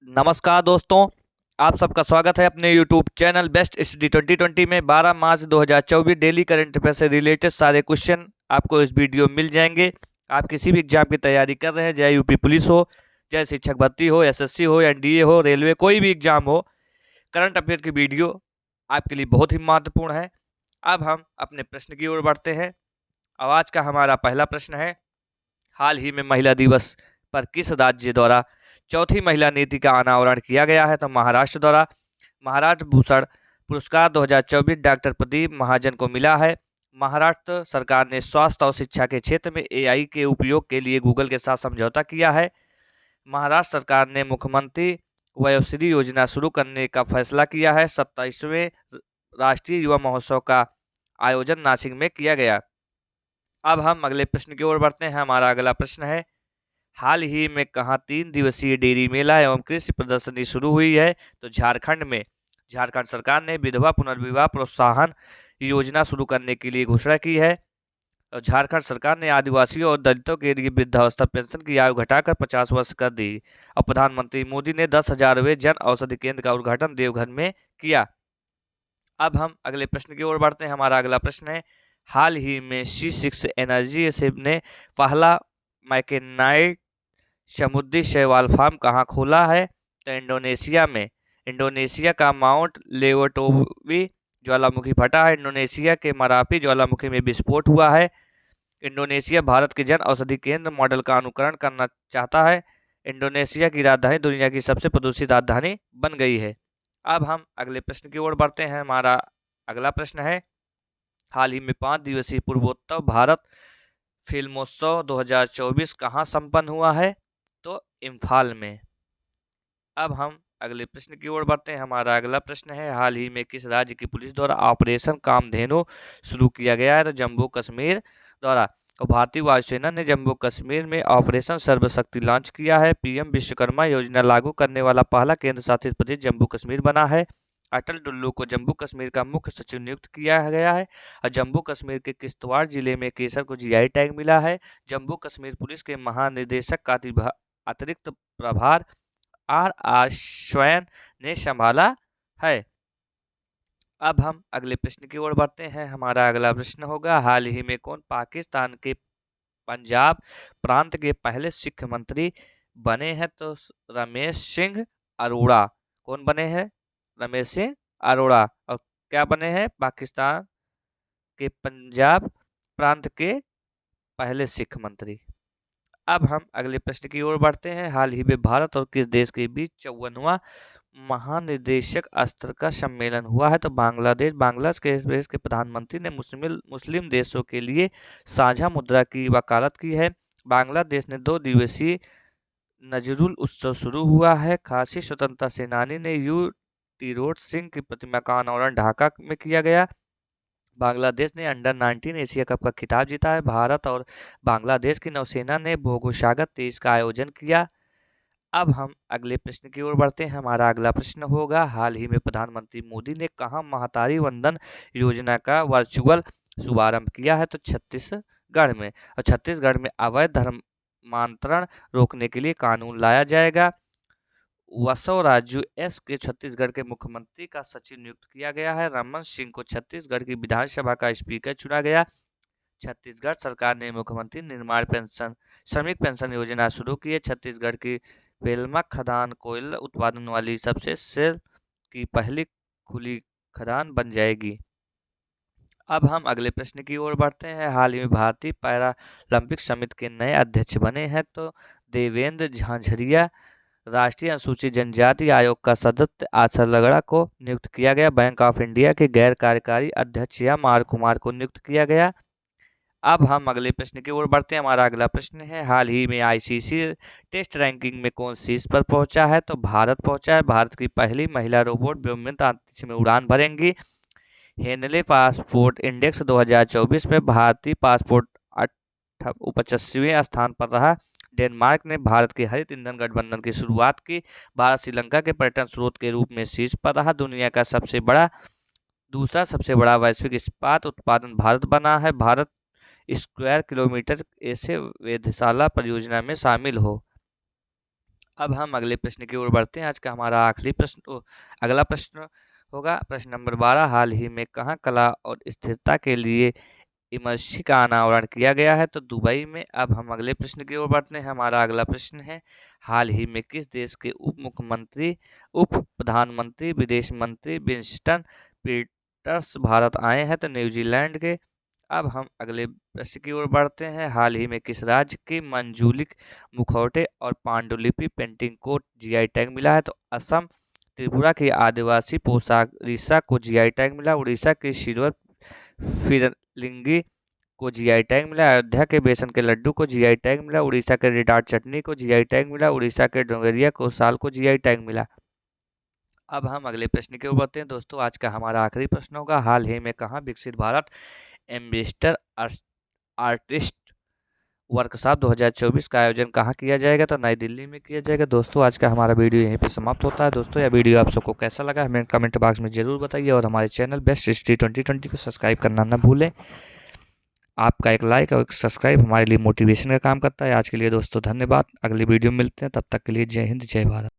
नमस्कार दोस्तों। आप सबका स्वागत है अपने YouTube चैनल बेस्ट स्टडी 2020 में। 12 मार्च 2024 डेली करंट अफेयर से रिलेटेड सारे क्वेश्चन आपको इस वीडियो में मिल जाएंगे। आप किसी भी एग्जाम की तैयारी कर रहे हैं, चाहे यूपी पुलिस हो, चाहे शिक्षक भर्ती हो, एसएससी हो, एनडीए हो, रेलवे, कोई भी एग्जाम हो, करंट अफेयर की वीडियो आपके लिए बहुत ही महत्वपूर्ण है। अब हम अपने प्रश्न की ओर बढ़ते हैं। अब आज का हमारा पहला प्रश्न है, हाल ही में महिला दिवस पर किस राज्य द्वारा चौथी महिला नीति का अनावरण किया गया है? तो महाराष्ट्र द्वारा। महाराष्ट्र भूषण पुरस्कार 2024 डॉक्टर प्रदीप महाजन को मिला है। महाराष्ट्र सरकार ने स्वास्थ्य और शिक्षा के क्षेत्र में एआई के उपयोग के लिए गूगल के साथ समझौता किया है। महाराष्ट्र सरकार ने मुख्यमंत्री वयोश्री योजना शुरू करने का फैसला किया है। 27वें राष्ट्रीय युवा महोत्सव का आयोजन नासिक में किया गया। अब हम अगले प्रश्न की ओर बढ़ते हैं। हमारा अगला प्रश्न है, हाल ही में कहाँ 3 दिवसीय डेयरी मेला एवं कृषि प्रदर्शनी शुरू हुई है? तो झारखंड में। झारखंड सरकार ने विधवा पुनर्विवाह प्रोत्साहन योजना शुरू करने के लिए घोषणा की है। और झारखंड सरकार ने आदिवासियों और दलितों के लिए वृद्धावस्था पेंशन की आयु घटाकर 50 वर्ष कर दी। और प्रधानमंत्री मोदी ने 10,000वें जन औषधि केंद्र का उद्घाटन देवघर में किया। अब हम अगले प्रश्न की ओर बढ़ते हैं। हमारा अगला प्रश्न है, हाल ही में C6 एनर्जी ने पहला मैकेनाइट समुद्री शैवाल फार्म कहाँ खोला है? तो इंडोनेशिया में। इंडोनेशिया का माउंट लेवटोवी ज्वालामुखी फटा है। इंडोनेशिया के मरापी ज्वालामुखी में विस्फोट हुआ है। इंडोनेशिया भारत के जन औषधि केंद्र मॉडल का अनुकरण करना चाहता है। इंडोनेशिया की राजधानी दुनिया की सबसे प्रदूषित राजधानी बन गई है। अब हम अगले प्रश्न की ओर बढ़ते हैं। हमारा अगला प्रश्न है, हाल ही में 5 दिवसीय पूर्वोत्तर भारत फिल्मोत्सव 2024 कहाँ संपन्न हुआ है? तो इम्फाल में। अब हम अगले प्रश्न की ओर बढ़ते हैं। हमारा अगला प्रश्न है, हाल ही में किस राज्य की पुलिस द्वारा ऑपरेशन कामधेनु शुरू किया गया है? तो जम्मू कश्मीर द्वारा। और भारतीय वायुसेना ने जम्मू कश्मीर में ऑपरेशन सर्वशक्ति लॉन्च किया है। पीएम विश्वकर्मा योजना लागू करने वाला पहला केंद्र शासित प्रदेश जम्मू कश्मीर बना है। अटल डुल्लू को जम्मू कश्मीर का मुख्य सचिव नियुक्त किया गया है। और जम्मू कश्मीर के किश्तवाड़ जिले में केसर को जीआई टैग मिला है। जम्मू कश्मीर पुलिस के महानिदेशक का अतिरिक्त प्रभार आर स्वैन ने संभाला है। अब हम अगले प्रश्न की ओर बढ़ते हैं। हमारा अगला प्रश्न होगा, हाल ही में कौन पाकिस्तान के पंजाब प्रांत के पहले सिख मंत्री बने हैं? तो रमेश सिंह अरोड़ा। कौन बने हैं? रमेश सिंह अरोड़ा। और क्या बने हैं? पाकिस्तान के पंजाब प्रांत के पहले सिख मंत्री। अब हम अगले प्रश्न की ओर बढ़ते हैं। हाल ही में भारत और किस देश के बीच 54वां महानिदेशक स्तर का सम्मेलन हुआ है? तो बांग्लादेश। बांग्लादेश के प्रधानमंत्री ने मुस्लिम देशों के लिए साझा मुद्रा की वकालत की है। बांग्लादेश ने 2 दिवसीय नजरुल उत्सव शुरू हुआ है। खासी स्वतंत्रता सेनानी ने यू टीरोट सिंह की प्रतिमा का अनावरण ढाका में किया गया। बांग्लादेश ने अंडर-19 एशिया कप का खिताब जीता है। भारत और बांग्लादेश की नौसेना ने भोगोसागर 23 का आयोजन किया। अब हम अगले प्रश्न की ओर बढ़ते हैं। हमारा अगला प्रश्न होगा, हाल ही में प्रधानमंत्री मोदी ने कहाँ महतारी वंदन योजना का वर्चुअल शुभारंभ किया है? तो छत्तीसगढ़ में। और छत्तीसगढ़ में अवैध धर्मांतरण रोकने के लिए कानून लाया जाएगा। वसव राजू एस के छत्तीसगढ़ के मुख्यमंत्री का सचिव नियुक्त किया गया है। रमन सिंह को छत्तीसगढ़ की विधानसभा का स्पीकर चुना गया। छत्तीसगढ़ सरकार ने मुख्यमंत्री निर्माण पेंशन श्रमिक पेंशन योजना शुरू की है। छत्तीसगढ़ की बेलमा खदान कोयला उत्पादन वाली सबसे सेल की पहली खुली खदान बन जाएगी। अब हम अगले प्रश्न की ओर बढ़ते हैं। हाल ही में भारतीय पैरालंपिक समिति के नए अध्यक्ष बने हैं। तो देवेंद्र झांझरिया। राष्ट्रीय अनुसूचित जनजाति आयोग का सदस्य आशा लगड़ा को नियुक्त किया गया। बैंक ऑफ इंडिया के गैर कार्यकारी अध्यक्ष एम आर कुमार को नियुक्त किया गया। अब हम अगले प्रश्न की ओर बढ़ते हैं। हमारा अगला प्रश्न है, हाल ही में आईसीसी टेस्ट रैंकिंग में कौन शीर्ष पर पहुंचा है? तो भारत पहुंचा है। भारत की पहली महिला रोबोट व्योमवंत अंतरिक्ष में उड़ान भरेंगी। हेनले पासपोर्ट इंडेक्स 2024 में भारतीय पासपोर्ट 85वें स्थान पर रहा। डेनमार्क ने भारत के हरित ईंधन गठबंधन की शुरुआत की। भारत श्रीलंका के पर्यटन स्रोत के रूप में शीर्ष पर रहा। दुनिया का दूसरा सबसे बड़ा वैश्विक इस्पात उत्पादन भारत बना है। भारत स्क्वायर किलोमीटर ऐसे वेधशाला परियोजना में शामिल हो। अब हम अगले प्रश्न की ओर बढ़ते हैं। आज का हमारा आखिरी प्रश्न अगला प्रश्न होगा प्रश्न नंबर 12। हाल ही में कहाँ कला और स्थिरता के लिए इमर्सी का अनावरण किया गया है? तो दुबई में। अब हम अगले प्रश्न की ओर बढ़ते हैं। हमारा अगला प्रश्न है, हाल ही में किस देश के उप प्रधानमंत्री विदेश मंत्री विंस्टन पीटर्स भारत आए हैं? तो न्यूजीलैंड के। अब हम अगले प्रश्न की ओर बढ़ते हैं। हाल ही में किस राज्य के मंजूलिक मुखौटे और पांडुलिपि पेंटिंग को जीआई टैग मिला है? तो असम। त्रिपुरा की आदिवासी पोशाक रीसा को जीआई टैग मिला। उड़ीसा के सिल्वर फिरलिंगी को जीआई टैग मिला। अयोध्या के बेसन के लड्डू को जीआई टैग मिला। उड़ीसा के रिटार्ट चटनी को जीआई टैग मिला। उड़ीसा के डोंगरिया को साल को जीआई टैग मिला। अब हम अगले प्रश्न की ओर बढ़ते हैं। दोस्तों, आज का हमारा आखिरी प्रश्न होगा, हाल ही में कहाँ विकसित भारत एम्बेसडर आर्टिस्ट वर्कशॉप 2024 का आयोजन कहाँ किया जाएगा? तो नई दिल्ली में किया जाएगा। दोस्तों, आज का हमारा वीडियो यहीं पे समाप्त होता है। दोस्तों, यह वीडियो आप सबको कैसा लगा हमें कमेंट बॉक्स में जरूर बताइए और हमारे चैनल बेस्ट हिस्ट्री 2020 को सब्सक्राइब करना न भूलें। आपका एक लाइक और एक सब्सक्राइब हमारे लिए मोटिवेशन का काम करता है। आज के लिए दोस्तों धन्यवाद। अगली वीडियो में मिलते हैं, तब तक के लिए जय हिंद जय भारत।